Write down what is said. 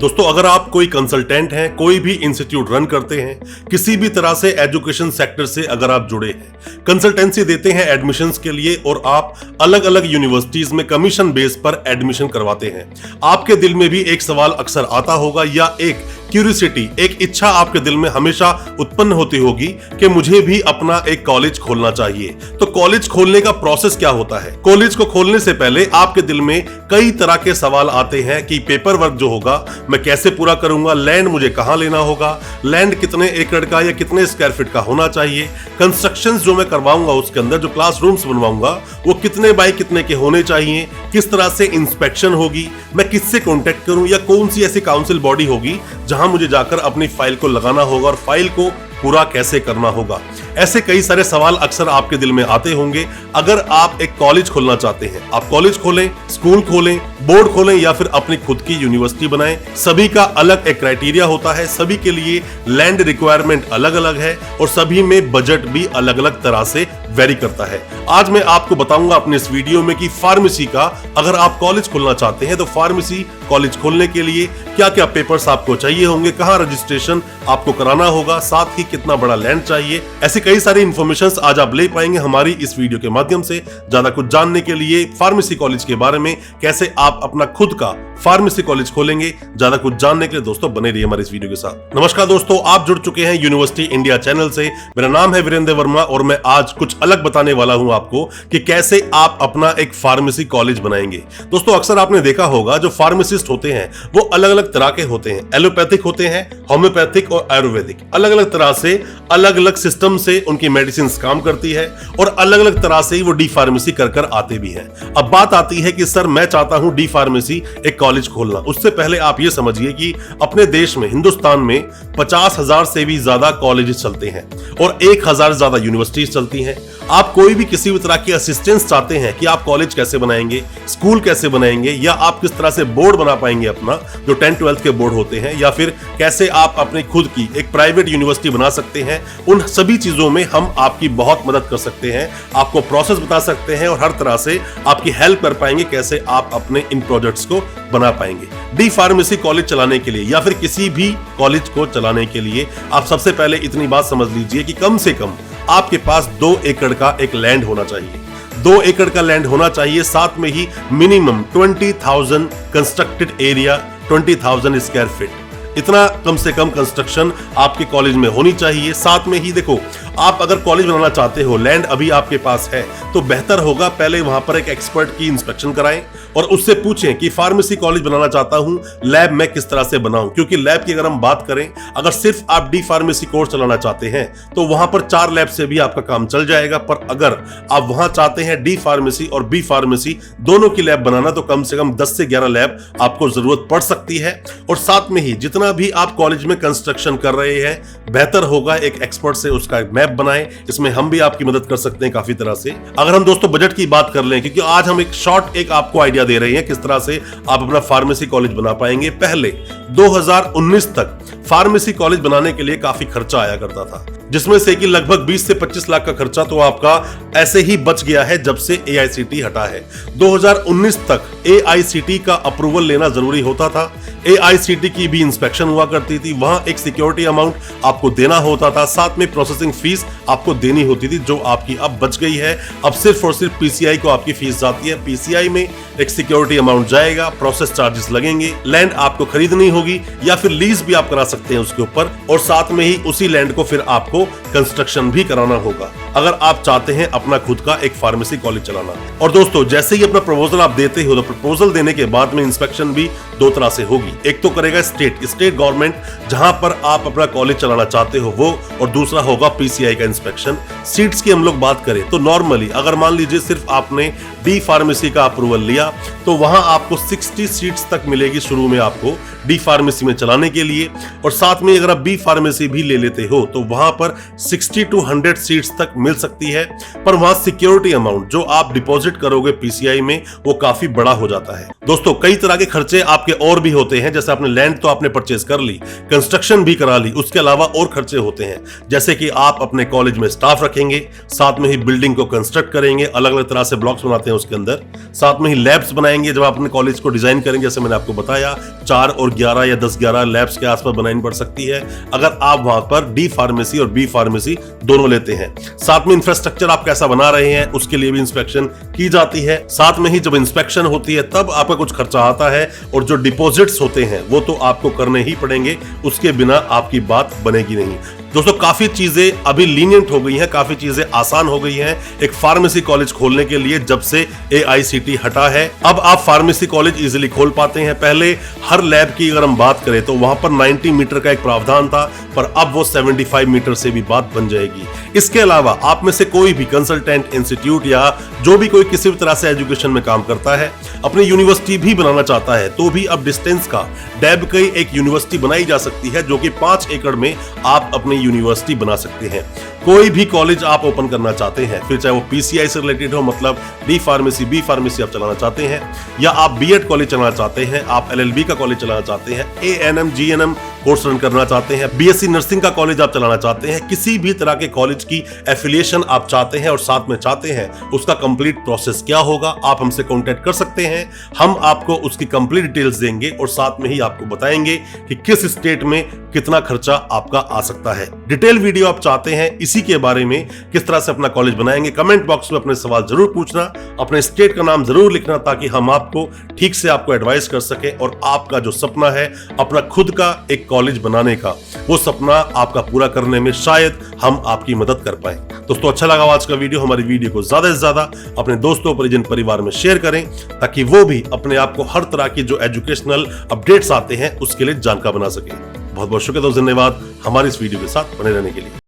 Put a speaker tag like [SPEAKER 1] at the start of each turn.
[SPEAKER 1] दोस्तों, अगर आप कोई कंसल्टेंट हैं, कोई भी इंस्टीट्यूट रन करते हैं, किसी भी तरह से एजुकेशन सेक्टर से अगर आप जुड़े हैं, कंसल्टेंसी देते हैं एडमिशंस के लिए और आप अलग अलग यूनिवर्सिटीज में कमीशन बेस पर एडमिशन करवाते हैं, आपके दिल में भी एक सवाल अक्सर आता होगा या एक क्यूरियोसिटी, एक इच्छा आपके दिल में हमेशा उत्पन्न होती होगी कि मुझे भी अपना एक कॉलेज खोलना चाहिए। तो कॉलेज खोलने का प्रोसेस क्या होता है? कॉलेज को खोलने से पहले आपके दिल में कई तरह के सवाल आते हैं कि पेपर वर्क जो होगा मैं कैसे पूरा करूंगा, लैंड मुझे कहां लेना होगा, लैंड कितने एकड़ का या कितने स्क्वायर फीट का होना चाहिए, कंस्ट्रक्शन जो मैं करवाऊंगा उसके अंदर जो क्लासरूम्स बनवाऊंगा वो कितने बाय कितने के होने चाहिए, किस तरह से इंस्पेक्शन होगी, मैं किससे कॉन्टेक्ट करूं या कौन सी ऐसी काउंसिल बॉडी होगी जहां मुझे जाकर अपनी फाइल को लगाना होगा और फाइल को पूरा कैसे करना होगा। ऐसे कई सारे सवाल अक्सर आपके दिल में आते होंगे। अगर आप एक कॉलेज खोलना चाहते हैं, आप कॉलेज खोलें, स्कूल खोलें, बोर्ड खोलें या फिर अपनी खुद की यूनिवर्सिटी बनाएं, सभी का अलग एक क्राइटेरिया होता है, सभी के लिए लैंड रिक्वायरमेंट अलग अलग है और सभी में बजट भी अलग अलग तरह से वेरी करता है। आज मैं आपको बताऊंगा अपने इस वीडियो में कि फार्मेसी का अगर आप कॉलेज खोलना चाहते हैं तो फार्मेसी कॉलेज खोलने के लिए क्या क्या पेपर्स आपको चाहिए होंगे, कहां रजिस्ट्रेशन आपको कराना होगा, साथ ही कितना बड़ा लैंड चाहिए। ऐसी कई सारी इंफॉर्मेशंस आज आप ले पाएंगे हमारी इस वीडियो के माध्यम से। ज्यादा कुछ जानने के लिए फार्मेसी कॉलेज के बारे में, कैसे आप अपना खुद का फार्मेसी कॉलेज खोलेंगे, ज्यादा कुछ जानने के लिए दोस्तों बने रहिए हमारे इस वीडियो के साथ। नमस्कार दोस्तों, आप जुड़ चुके हैं यूनिवर्सिटी इंडिया चैनल से। मेरा नाम है वीरेंद्र वर्मा और मैं आज कुछ अलग बताने वाला हूं आपको कि कैसे आप अपना एक फार्मेसी कॉलेज बनाएंगे। दोस्तों, अक्सर आपने देखा होगा जो फार्मासिस्ट होते हैं वो अलग अलग तरह के होते हैं, एलोपैथिक होते हैं, होम्योपैथिक और आयुर्वेदिक। अलग अलग तरह से अलग अलग सिस्टम से उनकी मेडिसिन काम करती है और अलग अलग तरह से वो डी फार्मेसी कर आते भी हैं। अब बात आती है कि सर मैं चाहता हूं डी फार्मेसी एक कॉलेज खोलना। उससे पहले आप ये समझिए कि अपने देश में, हिंदुस्तान में 50,000 से भी ज्यादा कॉलेजेस चलते हैं और 1,000 से ज्यादा यूनिवर्सिटीज चलती हैं। आप कोई भी किसी भी तरह की असिस्टेंस चाहते हैं कि आप कॉलेज कैसे बनाएंगे, स्कूल कैसे बनाएंगे, या आप किस तरह से बोर्ड बना पाएंगे अपना जो 10-12 के बोर्ड होते हैं, या फिर कैसे आप अपनी खुद की एक प्राइवेट यूनिवर्सिटी बना सकते हैं, उन सभी चीजों में हम आपकी बहुत मदद कर सकते हैं, आपको प्रोसेस बता सकते हैं और हर तरह से आपकी हेल्प कर पाएंगे कैसे आप अपने इन प्रोजेक्ट्स को बना पाएंगे। डी फार्मेसी कॉलेज चलाने के लिए या फिर किसी भी कॉलेज को चलाने के लिए आप सबसे पहले इतनी बात समझ लीजिए कि कम से कम आपके पास 2 एकड़ का एक लैंड होना चाहिए। 2 एकड़ का लैंड होना चाहिए, साथ में ही minimum 20,000 constructed area, 20,000 square feet, इतना कम से कम कंस्ट्रक्शन आपके कॉलेज में होनी चाहिए। साथ में ही देखो, आप अगर कॉलेज बनाना चाहते हो, लैंड अभी आपके पास है, तो बेहतर होगा पहले वहां पर एक एक्सपर्ट की इंस्पेक्शन कराएं और उससे पूछें कि फार्मेसी कॉलेज बनाना चाहता हूं, लैब मैं किस तरह से बनाऊं। क्योंकि लैब की अगर हम बात करें, अगर सिर्फ आप डी फार्मेसी कोर्स चलाना चाहते हैं तो वहां पर 4 लैब से भी आपका काम चल जाएगा, पर अगर आप वहां चाहते हैं डी फार्मेसी और बी फार्मेसी दोनों की लैब बनाना तो कम से कम 10 से 11 लैब आपको जरूरत पड़ सकती है। और साथ में ही जितना भी आप कॉलेज में कंस्ट्रक्शन कर रहे हैं, बेहतर होगा एक एक्सपर्ट से उसका मैप बनाएं। इसमें हम भी आपकी मदद कर सकते हैं काफी तरह से। अगर हम दोस्तों बजट की बात कर लें, क्योंकि आज हम एक शॉर्ट एक आपको आइडिया दे रहे हैं किस तरह से आप अपना फार्मेसी कॉलेज बना पाएंगे। पहले 2019 तक फार्मेसी कॉलेज बनाने के लिए काफी खर्चा आया करता था, जिसमें से कि लगभग 20 से 25 लाख का खर्चा तो आपका ऐसे ही बच गया है जब से AICTE हटा है। 2019 तक AICTE का अप्रूवल लेना जरूरी होता था, AICTE की भी इंस्पेक्शन हुआ करती थी, वहां एक सिक्योरिटी अमाउंट आपको देना होता था, साथ में प्रोसेसिंग फीस आपको देनी होती थी जो आपकी अब बच गई है। अब सिर्फ और सिर्फ PCI को आपकी फीस जाती है, PCI में एक सिक्योरिटी अमाउंट जाएगा, प्रोसेस चार्जेस लगेंगे, लैंड आपको खरीदनी होगी या फिर लीज भी आप करा सकते हैं उसके ऊपर, और साथ में ही उसी लैंड को फिर आपको कंस्ट्रक्शन भी कराना होगा अगर आप चाहते हैं अपना खुद का एक फार्मेसी कॉलेज चलाना। और दोस्तों, जैसे ही अपना प्रपोजल आप देते हो तो प्रपोजल देने के बाद में इंस्पेक्शन भी 2 तरह से होगी। एक तो करेगा स्टेट गवर्नमेंट जहां पर आप अपना कॉलेज चलाना चाहते हो वो, और दूसरा होगा PCI का इंस्पेक्शन। सीट्स की हम लोग बात करें तो नॉर्मली अगर मान लीजिए सिर्फ आपने डी फार्मेसी का अप्रूवल लिया तो वहां आपको 60 सीट्स तक मिलेगी शुरू में आपको डी फार्मेसी में चलाने के लिए, और साथ में अगर आप बी फार्मेसी भी ले लेते हो तो वहां पर 60 to 100 सीट्स तक मिल सकती है। पर वहां सिक्योरिटी अमाउंट जो आप डिपॉजिट करोगे PCI में वो काफी बड़ा हो जाता है। दोस्तों कई तरह के खर्चे आपके और भी होते हैं, जैसे आपने लैंड तो आपने परचेज कर ली, कंस्ट्रक्शन भी करा ली, उसके अलावा और खर्चे होते हैं जैसे कि आप अपने कॉलेज में स्टाफ रखेंगे, साथ में ही बिल्डिंग को कंस्ट्रक्ट करेंगे, अलग अलग तरह से ब्लॉक्स बनाते हैं उसके अंदर, साथ में ही लैब्स बनाएंगे जब आप अपने कॉलेज को डिजाइन करेंगे, जैसे मैंने आपको बताया 4 और 11 या 10-11 लैब्स के आसपास बनानी पड़ सकती है अगर आप वहां पर डी फार्मेसी और बी फार्मेसी दोनों लेते हैं। साथ में इंफ्रास्ट्रक्चर आप कैसा बना रहे हैं उसके लिए भी इंस्पेक्शन की जाती है। साथ में ही जब इंस्पेक्शन होती है तब आपका कुछ खर्चा आता है और जो डिपॉजिट्स होते हैं वो तो आपको करने ही पड़ेंगे, उसके बिना आपकी बात बनेगी नहीं। दोस्तों काफी चीजें अभी लीनियंट हो गई हैं, काफी चीजें आसान हो गई हैं एक फार्मेसी कॉलेज खोलने के लिए जब से AICTE हटा है। अब आप फार्मेसी कॉलेज इजीली खोल पाते हैं। पहले हर लैब की अगर हम बात करें तो वहां पर 90 मीटर का एक प्रावधान था, पर अब वो 75 मीटर से भी बात बन जाएगी। इसके अलावा आप में से कोई भी कंसल्टेंट इंस्टीट्यूट या जो भी कोई किसी भी तरह से एजुकेशन में काम करता है, अपनी यूनिवर्सिटी भी बनाना चाहता है, तो भी अब डिस्टेंस का डैब की एक यूनिवर्सिटी बनाई जा सकती है जो कि 5 एकड़ में आप अपनी यूनिवर्सिटी बना सकते हैं। कोई भी कॉलेज आप ओपन करना चाहते हैं, फिर चाहे वो PCI से रिलेटेड हो, मतलब डी फार्मेसी बी फार्मेसी आप चलाना चाहते हैं, या आप B.Ed कॉलेज चलाना चाहते हैं, आप LLB का कॉलेज चलाना चाहते हैं, ANM GNM कोर्स रन करना चाहते हैं, BSc नर्सिंग का कॉलेज आप चलाना चाहते हैं, किसी भी तरह के कॉलेज की एफिलिएशन आप चाहते हैं और साथ में चाहते हैं उसका कंप्लीट प्रोसेस क्या होगा, आप हमसे कांटेक्ट कर सकते हैं। हम आपको उसकी कंप्लीट डिटेल्स देंगे और साथ में ही आपको बताएंगे कि किस स्टेट में कितना खर्चा आपका आ सकता है। डिटेल वीडियो आप चाहते हैं इसी के बारे में, किस तरह से अपना कॉलेज बनाएंगे, कमेंट बॉक्स में अपने सवाल जरूर पूछना, अपने स्टेट का नाम जरूर लिखना ताकि हम आपको ठीक से आपको एडवाइस कर सके और आपका जो सपना है अपना खुद का एक कॉलेज बनाने का, वो सपना आपका पूरा करने में शायद हम आपकी मदद कर पाए। दोस्तों अच्छा लगा आज का वीडियो, हमारी वीडियो को ज्यादा से ज्यादा अपने दोस्तों परिजन परिवार में शेयर करें ताकि वो भी अपने आप को हर तरह की जो एजुकेशनल अपडेट्स आते हैं उसके लिए जानकार बना सके। बहुत बहुत शुक्रिया, धन्यवाद हमारी इस वीडियो के साथ बने रहने के लिए।